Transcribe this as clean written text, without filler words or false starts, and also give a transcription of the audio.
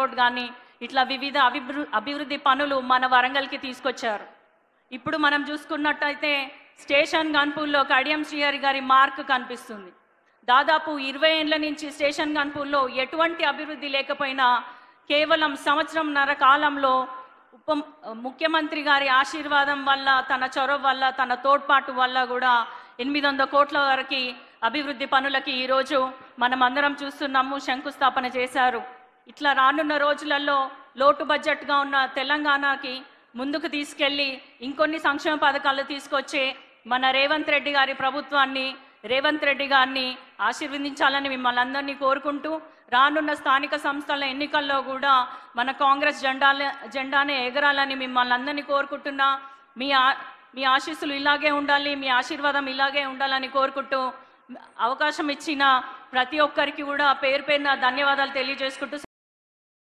Road కానీ ఇట్లా వివిధ అభివృద్ధి పనులు మన వరంగల్కి తీసుకొచ్చారు. ఇప్పుడు మనం చూసుకున్నట్టయితే స్టేషన్ గన్పూర్లో కడియం శ్రీహరి గారి మార్క్ కనిపిస్తుంది. దాదాపు 20 ఏళ్ల నుంచి స్టేషన్ గన్పూర్లో ఎటువంటి అభివృద్ధి లేకపోయినా కేవలం సంవత్సరంన్నర కాలంలో ముఖ్యమంత్రి గారి ఆశీర్వాదం వల్ల, తన చొరవ వల్ల, తన తోడ్పాటు వల్ల కూడా 800 కోట్ల వరకు అభివృద్ధి పనులకి ఈరోజు మనం అందరం చూస్తున్నాము, శంకుస్థాపన చేశారు. ఇట్లా రానున్న రోజులలో లోటు బడ్జెట్గా ఉన్న తెలంగాణకి ముందుకు తీసుకెళ్ళి ఇంకొన్ని సంక్షేమ పథకాలు తీసుకొచ్చే మన రేవంత్ రెడ్డి గారి ప్రభుత్వాన్ని, రేవంత్ రెడ్డి గారిని ఆశీర్వదించాలని మిమ్మల్ని అందరినీ కోరుకుంటూ, రానున్న స్థానిక సంస్థల ఎన్నికల్లో కూడా మన కాంగ్రెస్ జెండానే ఎగరాలని మిమ్మల్ని అందరినీ కోరుకుంటున్నా. మీ ఆశీస్సులు ఇలాగే ఉండాలి, మీ ఆశీర్వాదం ఇలాగే ఉండాలని కోరుకుంటూ అవకాశం ఇచ్చిన ప్రతి ఒక్కరికి కూడా పేరు పేరున ధన్యవాదాలు తెలియజేసుకుంటూ